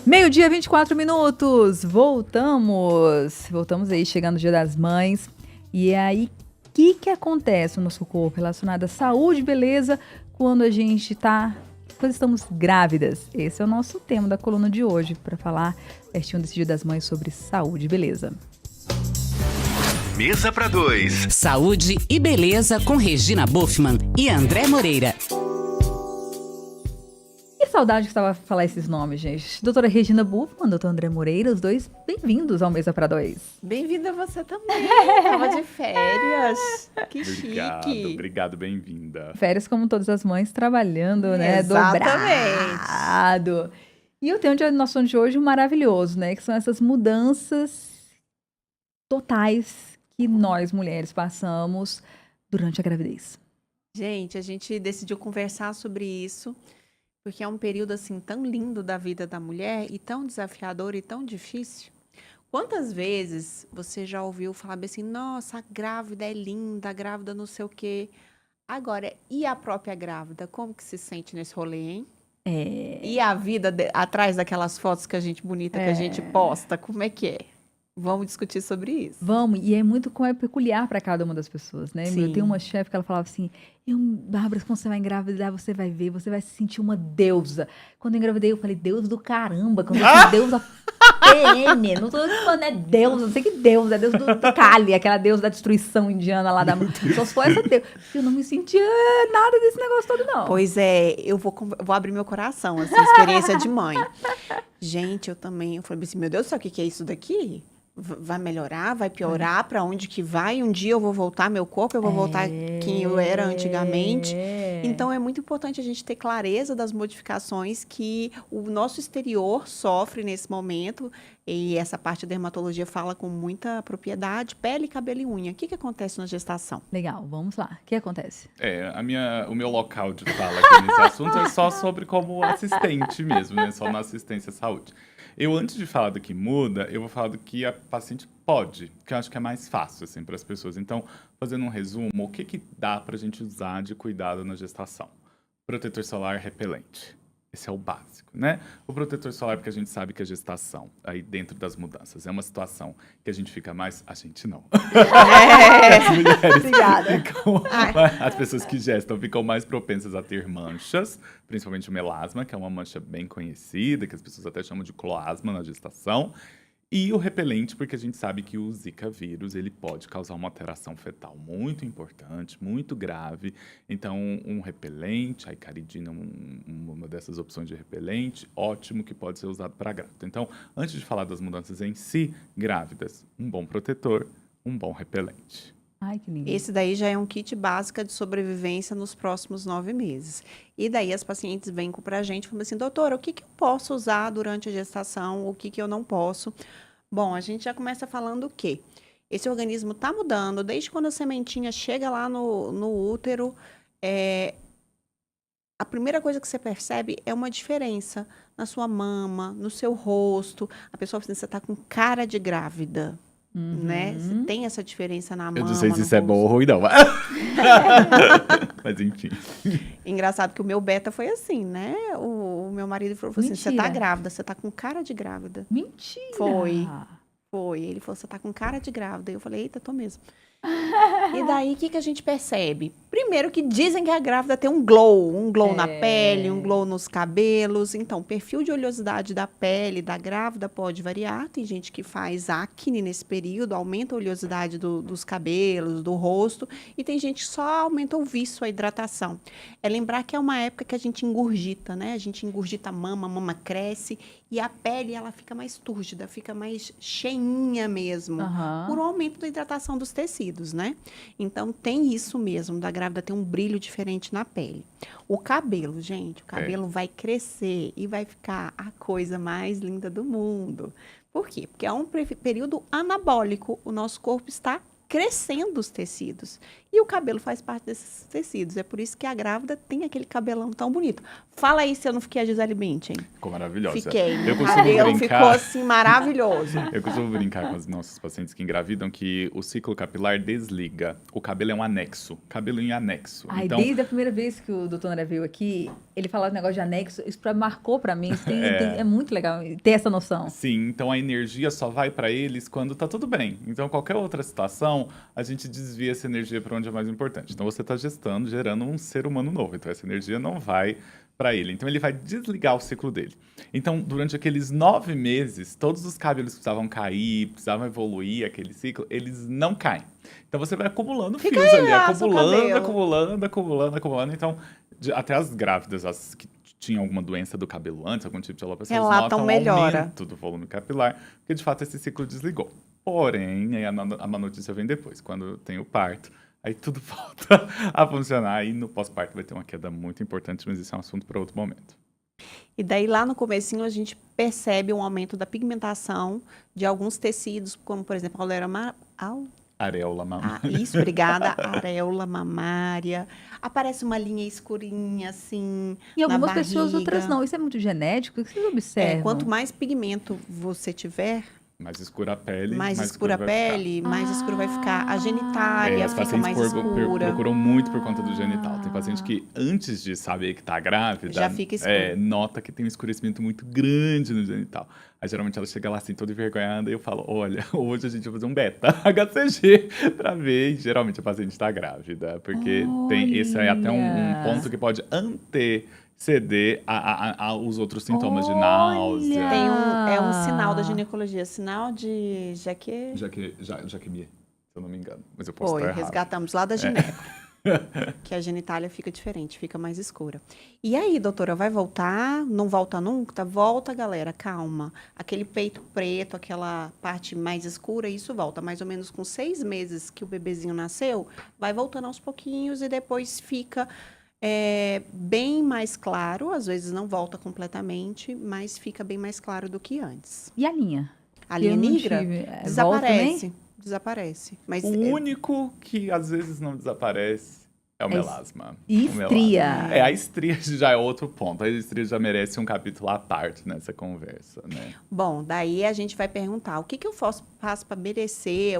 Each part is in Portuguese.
Meio-dia, 24 minutos. Voltamos aí, chegando o Dia das Mães. E é aí, o que acontece no nosso corpo relacionado à saúde e beleza quando a gente quando estamos grávidas? Esse é o nosso tema da coluna de hoje, para falar pertinho desse Dia das Mães sobre saúde e beleza. Mesa para dois. Saúde e beleza com Regina Buffman e André Moreira. Que saudade que estava falar esses nomes, gente. Doutora Regina Buffman, doutor André Moreira, os dois bem-vindos ao Mesa para Dois. Bem-vinda você também. Tava de férias. Que chique. Obrigado, bem-vinda. Férias como todas as mães, trabalhando, né? Exatamente. Dobrado. E eu tenho um nosso de hoje maravilhoso, né? Que são essas mudanças totais que nós, mulheres, passamos durante a gravidez. Gente, a gente decidiu conversar sobre isso, porque é um período, assim, tão lindo da vida da mulher e tão desafiador e tão difícil. Quantas vezes você já ouviu falar assim, nossa, a grávida é linda, a grávida não sei o quê. Agora, e a própria grávida? Como que se sente nesse rolê, hein? E a vida atrás daquelas fotos que a gente bonita que a gente posta, como é que é? Vamos discutir sobre isso. Vamos, e é muito como é peculiar para cada uma das pessoas, né? Sim. Eu tenho uma chefe que ela falava assim, Bárbara, quando você vai engravidar, você vai ver, você vai se sentir uma deusa. Quando eu engravidei, eu falei, Deus do caramba, quando eu disse deusa PN, não tô falando é deusa, não sei que deus, é deus do Kali, aquela deusa da destruição indiana lá da... Só se for essa deusa. Eu não me sentia nada desse negócio todo, não. Pois é, eu vou abrir meu coração, assim, experiência de mãe. Gente, eu falei assim, meu Deus do céu, o que é isso daqui? Vai melhorar, vai piorar, para onde que vai? Um dia eu vou voltar meu corpo, eu vou voltar quem eu era antigamente. Então, é muito importante a gente ter clareza das modificações que o nosso exterior sofre nesse momento. E essa parte da dermatologia fala com muita propriedade. Pele, cabelo e unha. O que acontece na gestação? Legal, vamos lá. O que acontece? O meu local de fala aqui nesse assunto é só sobre como assistente mesmo, né? Só na assistência à saúde. Antes de falar do que muda, eu vou falar do que a paciente pode, que eu acho que é mais fácil, assim, para as pessoas. Então, fazendo um resumo, o que dá para a gente usar de cuidado na gestação? Protetor solar repelente. Esse é o básico, né? O protetor solar, porque a gente sabe que a gestação, aí dentro das mudanças, é uma situação que a gente fica mais... A gente não. As mulheres as pessoas que gestam ficam mais propensas a ter manchas, principalmente o melasma, que é uma mancha bem conhecida, que as pessoas até chamam de cloasma na gestação. E o repelente, porque a gente sabe que o Zika vírus, ele pode causar uma alteração fetal muito importante, muito grave. Então, um repelente, a icaridina é uma dessas opções de repelente, ótimo, que pode ser usado para grávida. Então, antes de falar das mudanças em si, grávidas, um bom protetor, um bom repelente. Ai, que lindo. Esse daí já é um kit básico de sobrevivência nos próximos 9 meses. E daí as pacientes vêm pra gente e falam assim, doutora, o que eu posso usar durante a gestação, o que eu não posso? Bom, a gente já começa falando o quê? Esse organismo está mudando, desde quando a sementinha chega lá no útero, a primeira coisa que você percebe é uma diferença na sua mama, no seu rosto. A pessoa fala assim, você está com cara de grávida. Né? Você tem essa diferença na mama. Eu não sei se isso é bom ou ruim, não. Mas enfim. Engraçado que o meu beta foi assim, né? O meu marido falou assim, você tá grávida, você tá com cara de grávida. Mentira! Foi. Ele falou, você tá com cara de grávida. E eu falei, eita, tô mesmo. E daí, o que a gente percebe? Primeiro que dizem que a grávida tem um glow na pele, um glow nos cabelos. Então, o perfil de oleosidade da pele da grávida pode variar. Tem gente que faz acne nesse período, aumenta a oleosidade dos cabelos, do rosto. E tem gente que só aumenta o viço, a hidratação. É lembrar que é uma época que a gente engurgita, né? A gente engurgita a mama cresce e a pele, ela fica mais túrgida, fica mais cheinha mesmo. Por um aumento da hidratação dos tecidos, né? Então, tem isso mesmo, da grávida ter um brilho diferente na pele. O cabelo, gente, o cabelo vai crescer e vai ficar a coisa mais linda do mundo. Por quê? Porque é um período anabólico, o nosso corpo está crescendo os tecidos. E o cabelo faz parte desses tecidos. É por isso que a grávida tem aquele cabelão tão bonito. Fala aí se eu não fiquei a Gisele Bündchen. Ficou maravilhosa. Fiquei. Eu O costumo cabelo ficou brincar. assim maravilhoso. Eu costumo brincar com os nossos pacientes que engravidam que o ciclo capilar desliga. O cabelo é um anexo. Cabelo em anexo. Ai, Então, desde a primeira vez que o doutor André veio aqui, ele falava esse negócio de anexo, isso marcou pra mim. Isso é muito legal ter essa noção. sim, então a energia só vai para eles quando tá tudo bem. Então, qualquer outra situação, a gente desvia essa energia para onde é mais importante. Então, você tá gestando, gerando um ser humano novo. Então, essa energia não vai para ele. Então, ele vai desligar o ciclo dele. Então, durante aqueles 9 meses, todos os cabelos que precisavam cair, precisavam evoluir aquele ciclo, eles não caem. Então, você vai acumulando Fica fios aí ali, raso o cabelo. acumulando. Então, até as grávidas, as que tinham alguma doença do cabelo antes, algum tipo de alopecia, eles Relatam notam um melhora. aumento do volume capilar, porque de fato esse ciclo desligou. Porém, aí a má notícia vem depois, quando tem o parto, aí tudo volta a funcionar e no pós-parto vai ter uma queda muito importante, mas isso é um assunto para outro momento. E daí, lá no comecinho, a gente percebe um aumento da pigmentação de alguns tecidos, como, por exemplo, Areola mamária. isso, obrigada. Areola mamária. Aparece uma linha escurinha, assim, Em algumas na pessoas, barriga. outras não. Isso é muito genético? O que vocês observam? Quanto mais pigmento você tiver, Mais escura a pele, mais escura a vai ficar. pele, mais escuro vai ficar. A É, genitália as fica pacientes mais escura. procuram muito por conta do genital. Tem paciente que, antes de saber que tá grávida, Já fica escuro. nota que tem um escurecimento muito grande no genital. Aí, geralmente, ela chega lá assim, toda envergonhada, e eu falo, olha, hoje a gente vai fazer um beta HCG pra ver. E, geralmente, a paciente tá grávida, porque esse é até um ponto que pode anteceder os outros sintomas de náusea. Tem um sinal da ginecologia, sinal de Jaquemia, se eu não me engano. Mas eu posso Foi, estar errado. resgatamos lá da gineco. Que a genitália fica diferente, fica mais escura. E aí, doutora, vai voltar? Não volta nunca? Volta, galera, calma. Aquele peito preto, aquela parte mais escura, isso volta. Mais ou menos com 6 meses que o bebezinho nasceu, vai voltando aos pouquinhos e depois fica bem mais claro. Às vezes não volta completamente, mas fica bem mais claro do que antes. E a linha? A Que eu linha não negra tive. desaparece. Desaparece. Mas O único que às vezes não desaparece é o melasma. E O melasma. estria. A estria já é outro ponto. A estria já merece um capítulo à parte nessa conversa, né? Bom, daí a gente vai perguntar, o que eu faço para merecer,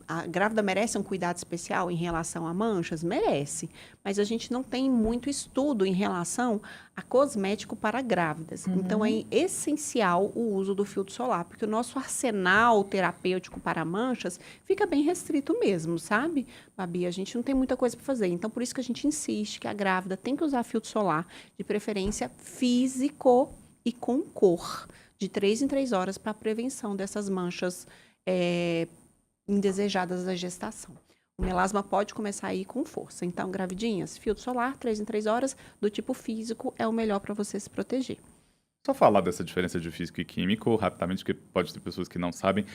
a grávida merece um cuidado especial em relação a manchas? Merece, mas a gente não tem muito estudo em relação a cosmético para grávidas. Então, é essencial o uso do filtro solar, porque o nosso arsenal terapêutico para manchas fica bem restrito mesmo, sabe, Babi? A gente não tem muita coisa para fazer. Então, por isso que a gente insiste que a grávida tem que usar filtro solar, de preferência físico e com cor, de 3 em 3 horas para a prevenção dessas manchas indesejadas da gestação. O melasma pode começar aí com força. Então, gravidinhas, filtro solar, 3 em 3 horas, do tipo físico, é o melhor para você se proteger. Só falar dessa diferença de físico e químico, rapidamente, porque pode ter pessoas que não sabem.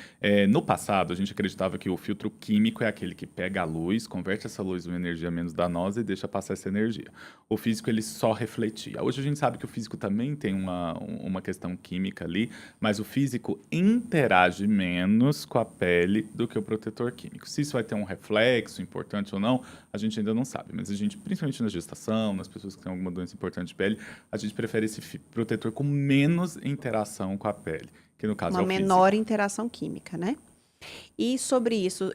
No passado, a gente acreditava que o filtro químico é aquele que pega a luz, converte essa luz em uma energia menos danosa e deixa passar essa energia. O físico, ele só refletia. Hoje a gente sabe que o físico também tem uma questão química ali, mas o físico interage menos com a pele do que o protetor químico. Se isso vai ter um reflexo importante ou não, a gente ainda não sabe. Mas a gente, principalmente na gestação, nas pessoas que têm alguma doença importante de pele, a gente prefere esse protetor com menos interação com a pele, que no caso é o físico. Uma menor interação química, né? E sobre isso,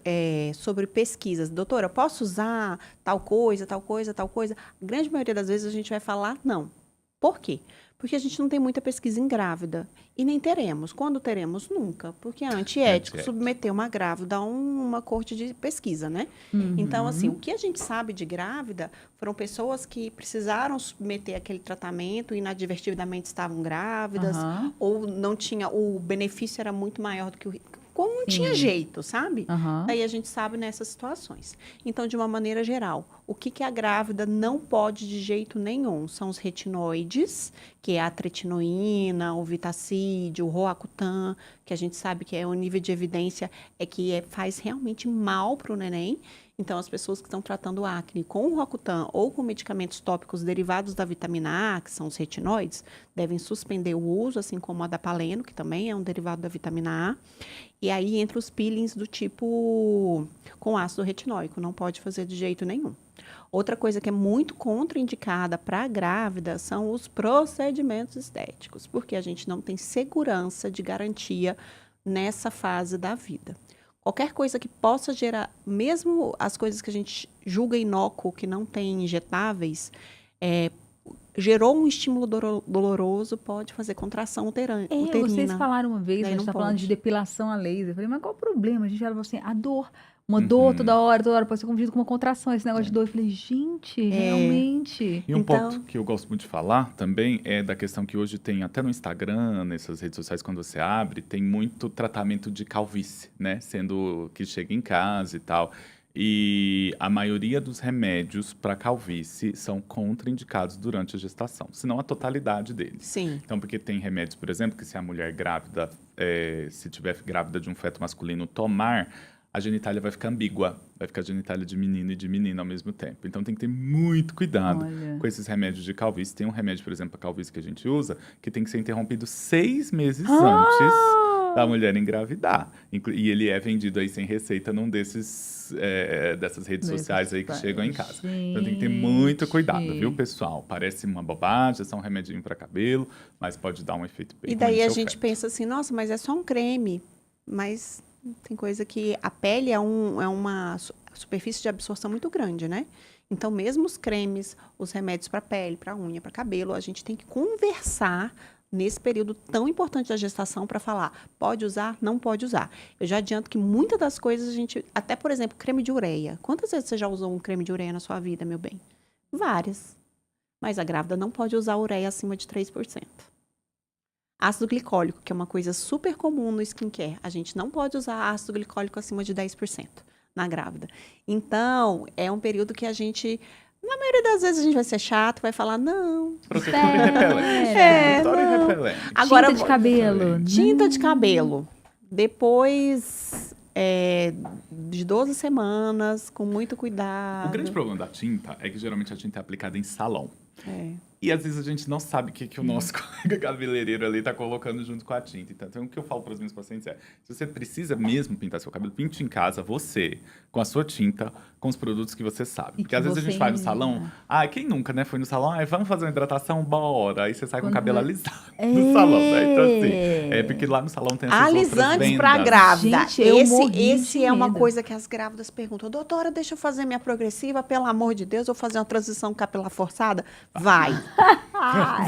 sobre pesquisas, doutora, posso usar tal coisa, tal coisa, tal coisa? A grande maioria das vezes a gente vai falar não. Por quê? Porque a gente não tem muita pesquisa em grávida. E nem teremos. Quando teremos? Nunca. Porque é antiético submeter uma grávida a uma corte de pesquisa, né? Então, assim, o que a gente sabe de grávida foram pessoas que precisaram submeter aquele tratamento e inadvertidamente estavam grávidas, ou não tinha, o benefício era muito maior do que o... Como não tinha jeito, sabe? Daí a gente sabe nessas situações. Então, de uma maneira geral, o que a grávida não pode de jeito nenhum? São os retinoides, que é a tretinoína, o vitacídio, o roacutan, que a gente sabe que é o nível de evidência que faz realmente mal para o neném. Então, as pessoas que estão tratando acne com o Roacutan ou com medicamentos tópicos derivados da vitamina A, que são os retinóides, devem suspender o uso, assim como a Adapaleno, que também é um derivado da vitamina A. E aí, entre os peelings do tipo com ácido retinóico, não pode fazer de jeito nenhum. Outra coisa que é muito contraindicada para a grávida são os procedimentos estéticos, porque a gente não tem segurança de garantia nessa fase da vida. Qualquer coisa que possa gerar, mesmo as coisas que a gente julga inócuo, que não tem injetáveis, gerou um estímulo doloroso, pode fazer contração uterina. Vocês falaram uma vez, a gente tá falando de depilação a laser. Eu falei, mas qual o problema? A gente falava assim, a dor. Uma dor toda hora, pode ser confundido com uma contração, esse negócio de dor. Eu falei, gente, realmente. E um ponto que eu gosto muito de falar também é da questão que hoje tem até no Instagram, nessas redes sociais, quando você abre, tem muito tratamento de calvície, né? Sendo que chega em casa e tal. E a maioria dos remédios para calvície são contraindicados durante a gestação, se não a totalidade deles. Sim. Então, porque tem remédios, por exemplo, que se a mulher grávida, se tiver grávida de um feto masculino, tomar, a genitália vai ficar ambígua, vai ficar a genitália de menino e de menina ao mesmo tempo. Então tem que ter muito cuidado com esses remédios de calvície. Tem um remédio, por exemplo, para calvície que a gente usa, que tem que ser interrompido 6 meses antes da mulher engravidar. E ele é vendido aí sem receita num dessas redes sociais aí que chegam em casa. Então tem que ter muito cuidado, viu, pessoal? Parece uma bobagem, é só um remedinho para cabelo, mas pode dar um efeito bem ruim. E daí a no seu gente feto. pensa assim, nossa, mas é só um creme. Mas tem coisa que a pele é uma superfície de absorção muito grande, né? Então, mesmo os cremes, os remédios para pele, para unha, para cabelo, a gente tem que conversar nesse período tão importante da gestação para falar, pode usar, não pode usar. Eu já adianto que muitas das coisas a gente, até por exemplo, creme de ureia. Quantas vezes você já usou um creme de ureia na sua vida, meu bem? Várias. Mas a grávida não pode usar ureia acima de 3%. Ácido glicólico, que é uma coisa super comum no skincare. A gente não pode usar ácido glicólico acima de 10% na grávida. Então, é um período que a gente, na maioria das vezes, a gente vai ser chato, vai falar, não. Protetor e repelente. Protetor e repelente. Agora, Tinta de cabelo. Tinta de cabelo. Depois de 12 semanas, com muito cuidado. O grande problema da tinta é que geralmente a tinta é aplicada em salão. É. E às vezes a gente não sabe o que o nosso colega cabeleireiro ali tá colocando junto com a tinta. Então, o que eu falo para os meus pacientes é, se você precisa mesmo pintar seu cabelo, pinte em casa, você, com a sua tinta, com os produtos que você sabe. Porque às vezes a gente vai no salão, quem nunca, né, foi no salão, vamos fazer uma hidratação, bora. Aí você sai com o cabelo alisado no salão, né? Então, assim, porque lá no salão tem essas outras alisantes para vendas. grávida. Gente, eu morri Esse de é uma medo. coisa que as grávidas perguntam, doutora, deixa eu fazer minha progressiva, pelo amor de Deus, eu vou fazer uma transição capilar forçada? Vai.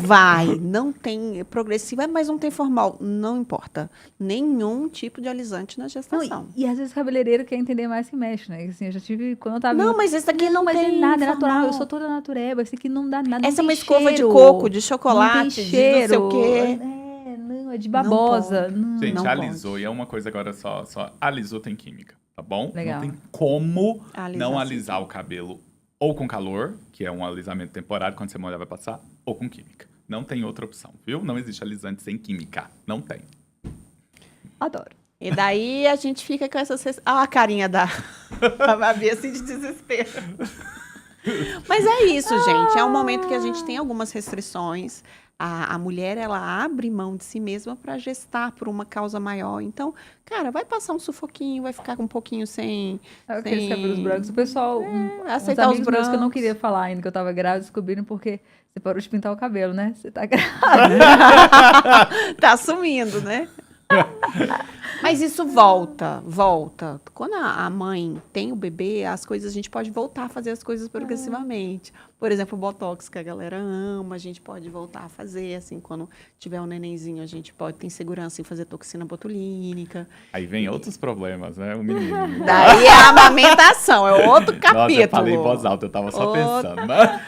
Vai. Não tem progressiva, mas não tem formal. Não importa. Nenhum tipo de alisante na gestação. Não, e às vezes o cabeleireiro quer entender mais que mexe, né? Assim, eu já tive, quando eu tava... Não, mas esse daqui não mas tem é nada, é formal. natural. Eu sou toda natureba. Esse aqui não dá nada. Essa é não uma tem escova de cheiro, coco, de não chocolate, tem de cheiro. não sei o quê. Não, é de babosa. Não. Gente, Não alisou. pode. E é uma coisa agora só alisou tem química, tá bom? Legal. Não tem como Alisar não sem alisar o cabelo ou com calor, que é um alisamento temporário, quando você molhar vai passar, ou com química. Não tem outra opção, viu? Não existe alisante sem química. Não tem. Adoro. E daí a gente fica com essa... Olha a carinha da Babi, assim, de desespero. Mas é isso, gente. É um momento que a gente tem algumas restrições. A mulher, ela abre mão de si mesma para gestar por uma causa maior. Então, cara, vai passar um sufoquinho, vai ficar um pouquinho sem... Aqueles cabelos brancos. O pessoal, aceitar uns os amigos meus que eu não brancos. queria falar ainda que eu tava grávida, descobriram porque você parou de pintar o cabelo, né? Você tá grávida. Tá sumindo, né? Mas isso volta. Quando a mãe tem o bebê, as coisas, a gente pode voltar a fazer as coisas progressivamente. Por exemplo, o Botox, que a galera ama, a gente pode voltar a fazer, assim, quando tiver um nenenzinho, a gente pode ter segurança em fazer toxina botulínica. Aí vem outros problemas, né? O menino. Daí é a amamentação, é outro capítulo. Nossa, eu falei em voz alta, eu tava só pensando. Mas...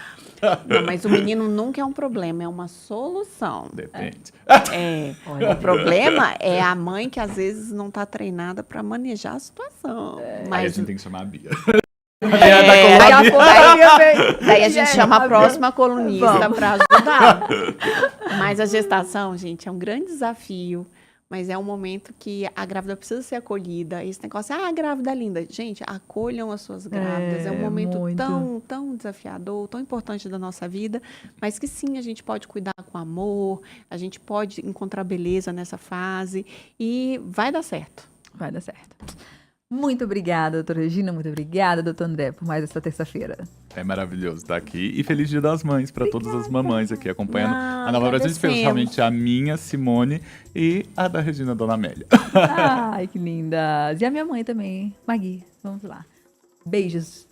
Não, mas o menino nunca é um problema, é uma solução. Depende. O problema é a mãe que às vezes não está treinada para manejar a situação. Aí a Mas gente tem que chamar a Bia. daí a gente chama a próxima colunista para ajudar. Mas a gestação, gente, é um grande desafio. Mas é um momento que a grávida precisa ser acolhida. Esse negócio, a grávida é linda. Gente, acolham as suas grávidas. É um momento muito. tão desafiador, tão importante da nossa vida, mas que sim, a gente pode cuidar com amor, a gente pode encontrar beleza nessa fase e vai dar certo. Vai dar certo. Muito obrigada, doutora Regina. Muito obrigada, doutor André, por mais essa terça-feira. É maravilhoso estar aqui. E feliz Dia das Mães para todas as mamães aqui acompanhando Ah, a Nova Brasil, agradecemos. especialmente a minha, Simone, e a da Regina Dona Amélia. Ai, que lindas. E a minha mãe também, Magui. Vamos lá. Beijos.